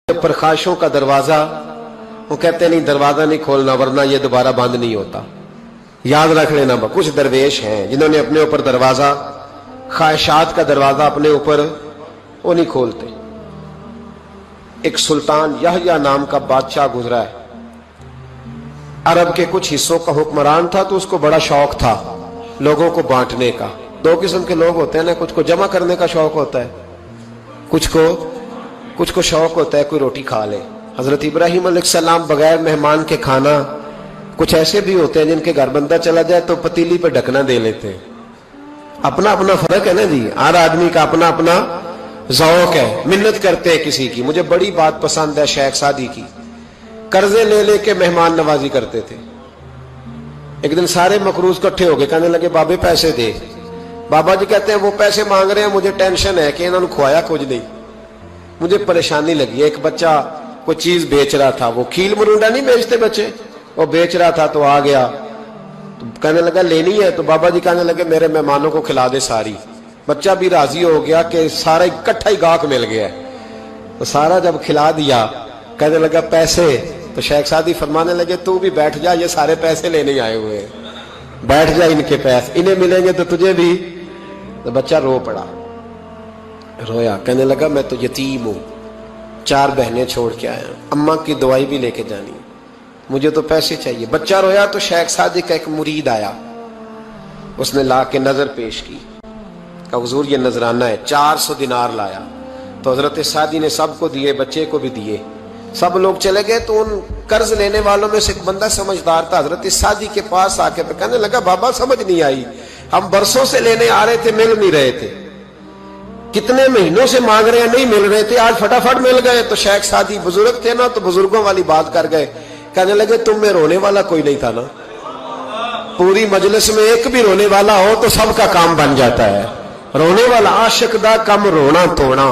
پر خواہشوں کا دروازہ، وہ کہتے نہیں دروازہ نہیں کھولنا ورنہ یہ دوبارہ بند نہیں ہوتا. یاد رکھ لینا، کچھ درویش ہیں جنہوں نے اپنے اوپر دروازہ، خواہشات کا دروازہ اپنے اوپر وہ نہیں کھولتے. ایک سلطان یحییٰ نام کا بادشاہ گزرا ہے، عرب کے کچھ حصوں کا حکمران تھا، تو اس کو بڑا شوق تھا لوگوں کو بانٹنے کا. دو قسم کے لوگ ہوتے ہیں نا، کچھ کو جمع کرنے کا شوق ہوتا ہے، کچھ کو شوق ہوتا ہے کوئی روٹی کھا لے. حضرت ابراہیم علیہ السلام بغیر مہمان کے کھانا، کچھ ایسے بھی ہوتے ہیں جن کے گھر بندہ چلا جائے تو پتیلی پہ ڈھکنا دے لیتے ہیں. اپنا اپنا فرق ہے نا جی، ہر آدمی کا اپنا اپنا ذوق ہے. منت کرتے ہیں کسی کی. مجھے بڑی بات پسند ہے شیخ سعدی کی، قرضے لے لے کے مہمان نوازی کرتے تھے. ایک دن سارے مقروض کٹھے ہو گئے، کہنے لگے بابے پیسے دے. بابا جی کہتے ہیں وہ پیسے مانگ رہے ہیں، مجھے ٹینشن ہے کہ انہوں نے کھوایا کچھ نہیں، مجھے پریشانی لگی. ایک بچہ کوئی چیز بیچ رہا تھا، وہ کھیل مرونڈا نہیں بیچتے بچے، وہ بیچ رہا تھا تو آ گیا، تو کہنے لگا لینی ہے. تو بابا جی کہنے لگے میرے مہمانوں کو کھلا دے ساری. بچہ بھی راضی ہو گیا کہ سارا اکٹھا ہی گاہک مل گیا. تو سارا جب کھلا دیا کہنے لگا پیسے. تو شیخ سعدی فرمانے لگے تو بھی بیٹھ جا، یہ سارے پیسے لینے آئے ہوئے ہیں، بیٹھ جا، ان کے پیسے انہیں ملیں گے تو تجھے بھی. تو بچہ رو پڑا، رویا، کہنے لگا میں تو یتیم ہوں، 4 بہنیں چھوڑ کے آیا ہوں، اماں کی دوائی بھی لے کے جانی، مجھے تو پیسے چاہیے. بچہ رویا تو شیخ سعدی کا ایک مرید آیا، اس نے لا کے نظر پیش کی، کہا حضور یہ نذرانہ ہے. 400 دینار لایا. تو حضرت سعدی نے سب کو دیے، بچے کو بھی دیے. سب لوگ چلے گئے. تو ان قرض لینے والوں میں سے ایک بندہ سمجھدار تھا، حضرت سعدی کے پاس آ کے کہنے لگا بابا سمجھ نہیں آئی، ہم برسوں سے لینے آ رہے تھے، مل نہیں رہے تھے، کتنے مہینوں سے مانگ رہے ہیں نہیں مل رہے تھے، آج فٹافٹ مل گئے. تو شیخ سعدی بزرگ تھے نا، تو بزرگوں والی بات کر گئے. کہنے لگے تم میں رونے والا کوئی نہیں تھا نا، پوری مجلس میں ایک بھی رونے والا ہو تو سب کا کام بن جاتا ہے. رونے والا عاشق دا کم رونا توڑا،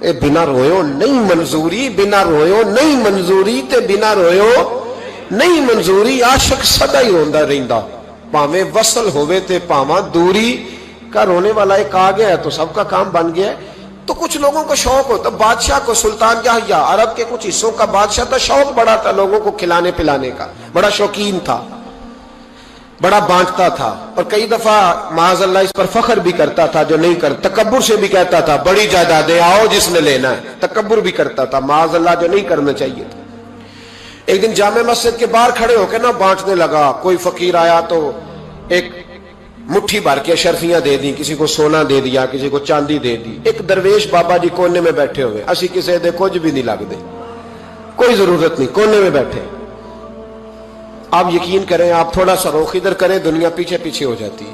اے بنا رویو نہیں منظوری، بنا رویو نہیں منظوری تے بنا رویو نہیں منظوری. عاشق سدا ہی روندا رہندا، پاویں وصل ہوئے تے پاواں دوری. کا رونے والا ایک آ گیا ہے تو سب کا کام بن گیا ہے. تو کچھ لوگوں کو شوق ہوتا، بادشاہ کو سلطان یحییٰ عرب کے کچھ حصوں کا بادشاہ تھا، شوق بڑا تھا لوگوں کو کھلانے پلانے کا، بڑا شوقین تھا، بڑا بانٹتا تھا. اور کئی دفعہ معاذ اللہ اس پر فخر بھی کرتا تھا جو نہیں کرتا، تکبر سے بھی کہتا تھا بڑی جائیدادیں آؤ جس نے لینا ہے، تکبر بھی کرتا تھا معاذ اللہ جو نہیں کرنا چاہیے تھا. ایک دن جامع مسجد کے باہر کھڑے ہو کے نا بانٹنے لگا. کوئی فقیر آیا تو ایک مٹھی بھر کے شرفیاں دے دی، کسی کو سونا دے دیا، کسی کو چاندی دے دی. ایک درویش بابا جی کونے میں بیٹھے ہوئے، اسی کسی دے کچھ بھی نہیں لگ دے، کوئی ضرورت نہیں، کونے میں بیٹھے. آپ یقین کریں، آپ تھوڑا سا رخ ادھر کریں، دنیا پیچھے پیچھے ہو جاتی ہے.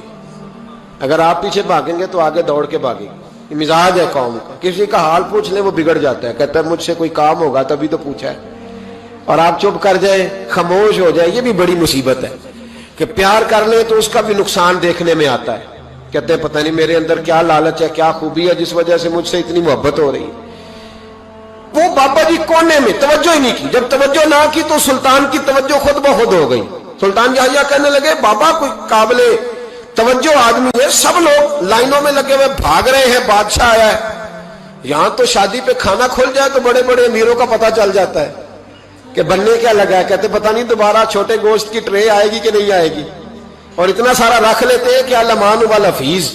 اگر آپ پیچھے بھاگیں گے تو آگے دوڑ کے بھاگیں گے. یہ مزاج ہے قوم کا، کسی کا حال پوچھ لیں وہ بگڑ جاتا ہے، کہتا ہے مجھ سے کوئی کام ہوگا تبھی تو پوچھا ہے. اور آپ چپ کر جائیں، خاموش ہو جائیں، یہ بھی بڑی مصیبت ہے. کہ پیار کر لیں تو اس کا بھی نقصان دیکھنے میں آتا ہے. کہتے ہیں پتہ نہیں میرے اندر کیا لالچ ہے، کیا خوبی ہے جس وجہ سے مجھ سے اتنی محبت ہو رہی ہے. وہ بابا جی کونے میں توجہ ہی نہیں کی. جب توجہ نہ کی تو سلطان کی توجہ خود بخود ہو گئی. سلطان یحییٰ کہنے لگے بابا کوئی قابل توجہ آدمی ہے، سب لوگ لائنوں میں لگے ہوئے بھاگ رہے ہیں، بادشاہ آیا ہے. یہاں تو شادی پہ کھانا کھل جائے تو بڑے بڑے امیروں کا پتہ چل جاتا ہے کہ بننے کیا لگا ہے. کہتے پتہ نہیں دوبارہ چھوٹے گوشت کی ٹرے آئے گی کہ نہیں آئے گی. اور اتنا سارا رکھ لیتے ہیں کہ علمان والحفیظ،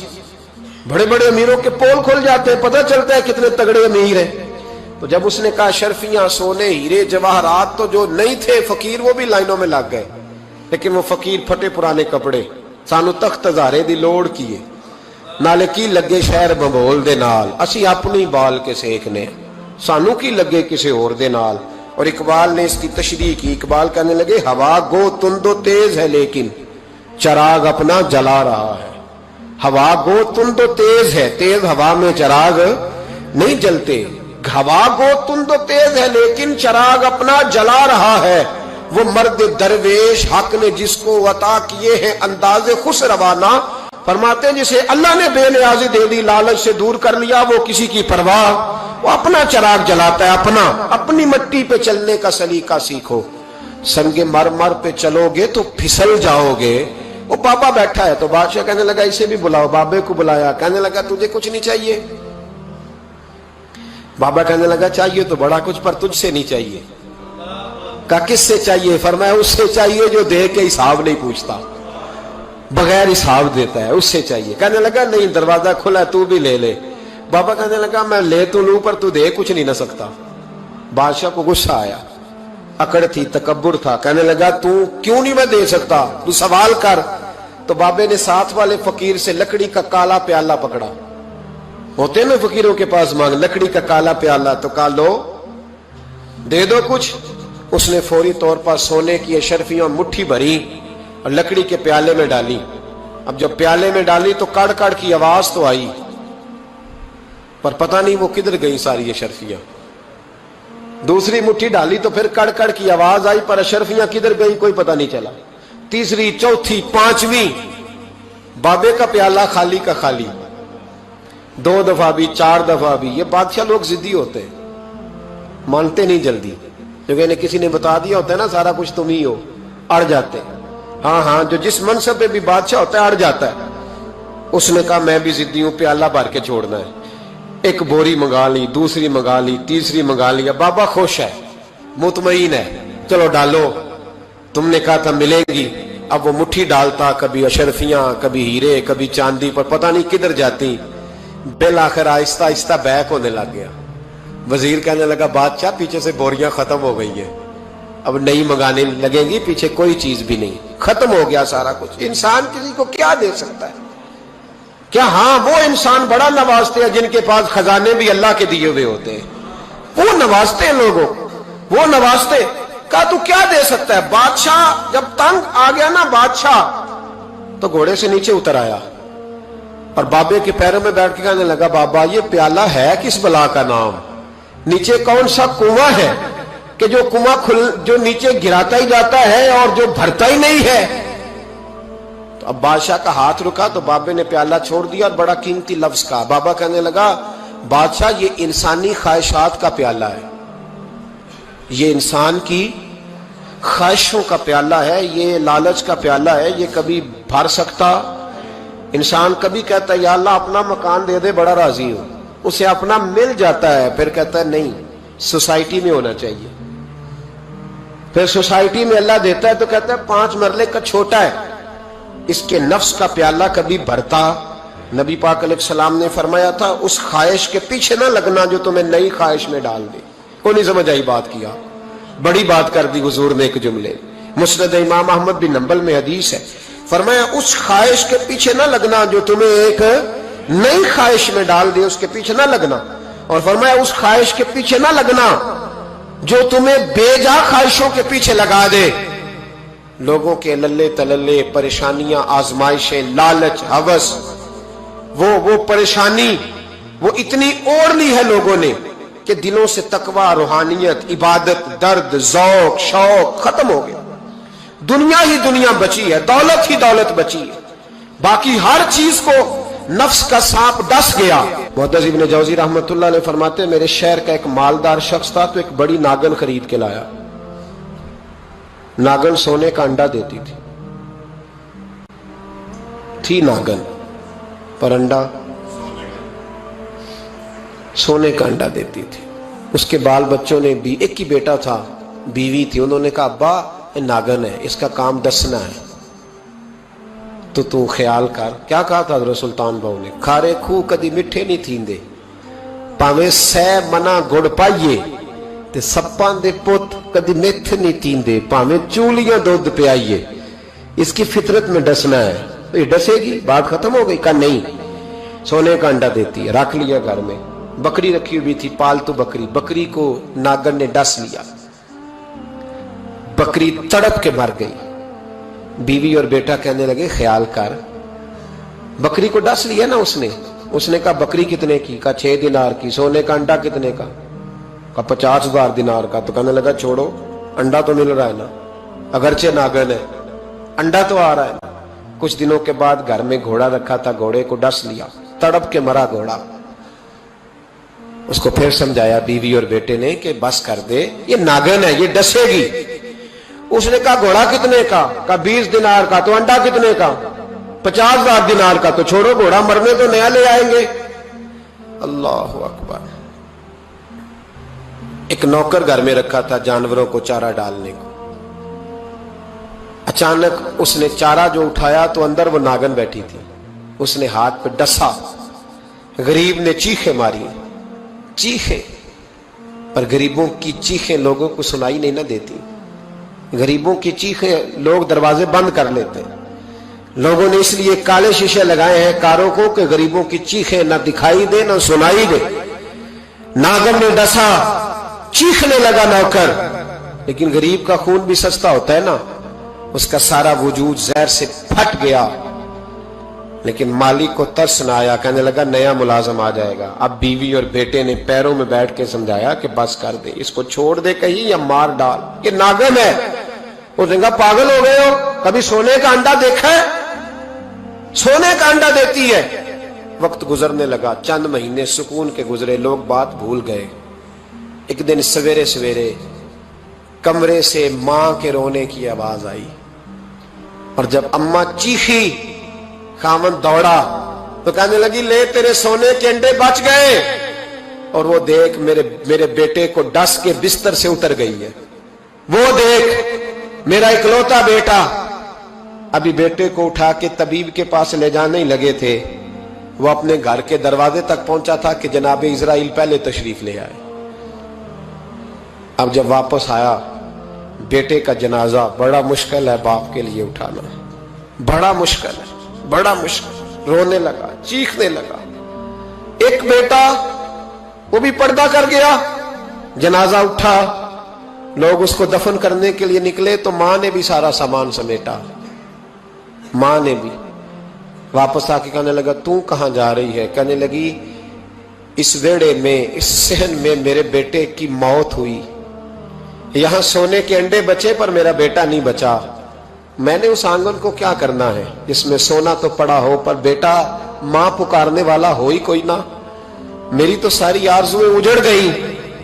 بڑے بڑے امیروں کے پول کھل جاتے ہیں، پتہ چلتا ہے کتنے تگڑے امیر ہیں. تو جب اس نے کہا شرفیاں، سونے، ہیرے، جواہرات، تو جو نہیں تھے فقیر وہ بھی لائنوں میں لگ گئے. لیکن وہ فقیر پھٹے پرانے کپڑے، سانو تخت ہزارے دی لوڑ کیے، نالے کی لگے شہر بمبول دے نال، اسی اپنی بال کے سیکھنے، سانو کی لگے کسی اور دے نال. اور اقبال نے اس کی تشریح کی. اقبال کہنے لگے ہوا گو تند و تیز ہے لیکن چراغ اپنا جلا رہا ہے. ہوا گو تند و تیز ہے، تیز ہوا میں چراغ نہیں جلتے. ہوا گو تند و تیز ہے لیکن چراغ اپنا جلا رہا ہے. وہ مرد درویش حق نے جس کو عطا کیے ہیں انداز خوش روانہ، فرماتے ہیں جسے اللہ نے بے نیازی دے دی، لالچ سے دور کر لیا، وہ کسی کی پرواہ، وہ اپنا چراغ جلاتا ہے. اپنی مٹی پہ چلنے کا سلیقہ سیکھو، سنگ مرمر پہ چلو گے تو پھسل جاؤ گے. وہ بابا بیٹھا ہے تو بادشاہ کہنے لگا اسے بھی بلاؤ. بابے کو بلایا، کہنے لگا تجھے کچھ نہیں چاہیے؟ बाबा कहने लगा चाहिए तो बड़ा कुछ, पर तुझसे नहीं चाहिए। कहा किससे चाहिए? फरमाया उससे चाहिए जो दे के हिसाब नहीं पूछता, बगैर हिसाब देता है, उससे चाहिए। कहने लगा नहीं, दरवाजा खुला है, तू भी ले ले। बाबा कहने लगा मैं ले तो लूं, पर तू दे कुछ नहीं ना सकता। बादशाह को गुस्सा आया, अकड़ थी, तकब्बुर था। कहने लगा तू क्यों नहीं मैं दे सकता, तू सवाल कर। तो बाबे ने साथ वाले फकीर से लकड़ी का काला प्याला पकड़ा, होते ना फकीरों के पास मांग, लकड़ी का काला प्याला। तो कहा लो दे दो कुछ। उसने फौरी तौर पर सोने की अशरफियां मुट्ठी भरी और लकड़ी के प्याले में डाली। अब जब प्याले में डाली तो कड़ कड़ की आवाज तो आई, पर पता नहीं वो किधर गई सारी अशरफियां। दूसरी मुट्ठी डाली तो फिर कड़ कड़ की आवाज आई, पर अशरफियां किधर गई कोई पता नहीं चला। तीसरी, चौथी, पांचवी, बाबे का प्याला खाली का खाली। 2 दफा भी, 4 दफा भी। ये बादशाह लोग जिद्दी होते हैं, मानते नहीं जल्दी, क्योंकि इन्हें किसी ने बता दिया होता है ना सारा कुछ तुम ही हो, अड़ जाते। हाँ हाँ, जो जिस मनसब पे भी बादशाह होता है अड़ जाता है। उसने कहा मैं भी जिद्दी हूं, प्याला भर के छोड़ना है। एक बोरी मंगा ली, दूसरी मंगा ली, तीसरी मंगा लिया। बाबा खुश है, मुतमईन है, चलो डालो, तुमने कहा था मिलेगी। अब वो मुट्ठी डालता, कभी अशरफियां, कभी हीरे, कभी चांदी, पर पता नहीं किधर जाती। बिल आखिर आहिस्ता आहिस्ता बैक होने लग गया। वजीर कहने लगा बादशाह पीछे से बोरियां खत्म हो गई है, अब नई मंगाने लगेंगी, पीछे कोई चीज भी नहीं, खत्म हो गया सारा कुछ। इंसान किसी को क्या दे सकता है? क्या हाँ वो इंसान बड़ा नवाजते हैं जिनके पास खजाने भी अल्लाह के दिए हुए होते हैं, वो नवाजते हैं लोगों, वो नवाजते। कहा तू क्या दे सकता है? बादशाह जब तंग आ गया ना बादशाह, तो घोड़े से नीचे उतर आया और बाबे के पैरों में बैठ के कहने लगा बाबा ये प्याला है किस बला का नाम? नीचे कौन सा कुआं है कि जो कुआं जो नीचे गिराता ही जाता है और जो भरता ही नहीं है? तो अब बादशाह का हाथ रुका तो बाबे ने प्याला छोड़ दिया और बड़ा कीमती लफ्ज कहा। बाबा कहने लगा बादशाह ये इंसानी ख्वाहिशात का प्याला है, ये इंसान की ख्वाहिशों का प्याला है, ये लालच का प्याला है, ये कभी भर सकता। इंसान कभी कहता है या अल्लाह अपना मकान दे दे, बड़ा राजी हूं, उसे अपना मिल जाता है, फिर कहता है नहीं सोसाइटी में होना चाहिए। फिर सोसाइटी में अल्लाह देता है तो कहता है 5 मरले का छोटा है। इसके नफ्स का प्याला कभी भरता। नबी पाक अलैहिस्सलाम ने फरमाया था उस ख्वाहिश के पीछे ना लगना जो तुम्हें नई ख्वाहिश में डाल दे। कोई नहीं समझ आई बात किया, बड़ी बात कर दी हुजूर ने एक जुमले। मुस्नद इमाम अहमद बिन हंबल में हदीस है, फरमाया उस ख्वाहिश के पीछे ना लगना जो तुम्हें एक नई ख्वाहिश में डाल दे, उसके पीछे ना लगना। और फरमाया उस ख्वाहिश के पीछे ना लगना जो तुम्हें बेजा ख्वाहिशों के पीछे लगा दे। लोगों के लल्ले तलल्ले, परेशानियां, आजमाइशें, लालच, हवस, वो परेशानी वो इतनी ओढ़ ली है लोगों ने कि दिलों से तकवा, रूहानियत, इबादत, दर्द, जौक, शौक खत्म हो गया। दुनिया ही दुनिया बची है, दौलत ही दौलत बची है, बाकी हर चीज को नफ्स का सांप डस गया। मुहद्दिस इब्न जौजी रहमतुल्लाह अलैह फरमाते मेरे शहर का एक मालदार शख्स था तो एक बड़ी नागन खरीद के लाया। नागन सोने का अंडा देती थी नागन, पर अंडा सोने का अंडा देती थी। उसके बाल बच्चों ने भी, एक ही बेटा था, बीवी थी, उन्होंने कहा अब्बा ये नागन है, इसका काम दसना है, तो तू ख्याल कर। क्या कहा था हज़रत सुल्तान बहू ने? खारे खूह कदी मिठे नहीं थींदे, भावें सै मना गुड़ पाइए, ते सप्पां दे पुत कदी मिठ नहीं थींदे, भावें चूलियां दूध पियाइए। इसकी फितरत में डसना है, तो ये डसेगी, बात खत्म हो गई। का नहीं, सोने का अंडा देती है। रख लिया घर में। बकरी रखी हुई थी, पालतू बकरी, बकरी को नागन ने डस लिया, बकरी तड़प के मर गई। बीवी और बेटा कहने लगे ख्याल कर, बकरी को डस लिया ना उसने। उसने कहा बकरी कितने की? का 6 दिनार की। सोने का अंडा कितने का? का 50,000 दिनार का। तो कहने लगा छोड़ो, अंडा तो मिल रहा है ना, अगरचे नागन है, अंडा तो आ रहा है। कुछ दिनों के बाद घर में घोड़ा रखा था, घोड़े को डस लिया, तड़प के मरा घोड़ा। उसको फिर समझाया बीवी और बेटे ने कि बस कर दे, ये नागन है, ये डसेगी। उसने कहा घोड़ा कितने का? का 20 दिनार का। तो अंडा कितने का? 50,000 दिनार का। तो छोड़ो, घोड़ा मरने तो नया ले आएंगे। अल्लाह अकबर। एक नौकर घर में रखा था जानवरों को चारा डालने को। अचानक उसने चारा जो उठाया तो अंदर वो नागन बैठी थी। उसने हाथ पे डसा, गरीब ने चीखें मारी, चीखें, पर गरीबों की चीखें लोगों को सुनाई नहीं ना देती। गरीबों की चीखें लोग दरवाजे बंद कर लेते हैं। लोगों ने इसलिए काले शीशे लगाए हैं कारों को कि गरीबों की चीखें ना दिखाई दे ना सुनाई दे। नागन ने डसा, चीखने लगा नौकर, लेकिन गरीब का खून भी सस्ता होता है ना। उसका सारा वजूद जहर से फट गया, लेकिन मालिक को तरस न आया। कहने लगा नया मुलाजम आ जाएगा। अब बीवी और बेटे ने पैरों में बैठ के समझाया कि बस कर दे, इसको छोड़ दे कहीं या मार डाल, ये नागन है। उसने कहा पागल हो गए हो, कभी सोने का अंडा देखा है? सोने का अंडा देती है। वक्त गुजरने लगा, चंद महीने सुकून के गुजरे, लोग बात भूल गए। एक दिन सवेरे सवेरे कमरे से मां के रोने की आवाज आई, और जब अम्मा चीखी, खामन दौड़ा तो कहने लगी ले तेरे सोने के अंडे बच गए। और वो देख मेरे बेटे को डस के बिस्तर से उतर गई है। वो देख मेरा इकलौता बेटा। अभी बेटे को उठा के तबीब के पास ले जाने ही लगे थे, वो अपने घर के दरवाजे तक पहुंचा था कि जनाब इजराइल पहले तशरीफ ले आए। अब जब वापस आया, बेटे का जनाजा बड़ा मुश्किल है बाप के लिए उठाना, बड़ा मुश्किल है, बड़ा मुश्किल। रोने लगा, चीखने लगा। एक बेटा वो भी पर्दा कर गया। जनाजा उठा, लोग उसको दफन करने के लिए निकले तो मां ने भी सारा सामान समेटा। मां ने भी वापस आके कहने लगा तू कहां जा रही है? कहने लगी इस वेड़े में, इस सहन में मेरे बेटे की मौत हुई। यहां सोने के अंडे बचे पर मेरा बेटा नहीं बचा। मैंने उस आंगन को क्या करना है जिसमें सोना तो पड़ा हो पर बेटा मां पुकारने वाला हो ही कोई ना। मेरी तो सारी आरज़ुएं उजड़ गई,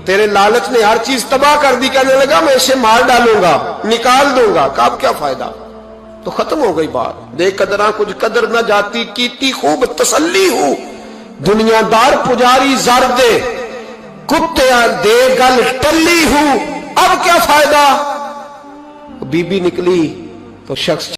तेरे लालच ने हर चीज तबाह कर दी। कहने लगा मैं इसे मार डालूंगा, निकाल दूंगा, अब क्या फायदा। तो खत्म हो गई बात। देख कदरा कुछ कदर न जाती, कीती खूब तसल्ली हूं, दुनियादार पुजारी जर दे, कुत्ते दे गल टल्ली हूं, अब क्या फायदा। बीबी निकली तो शख्स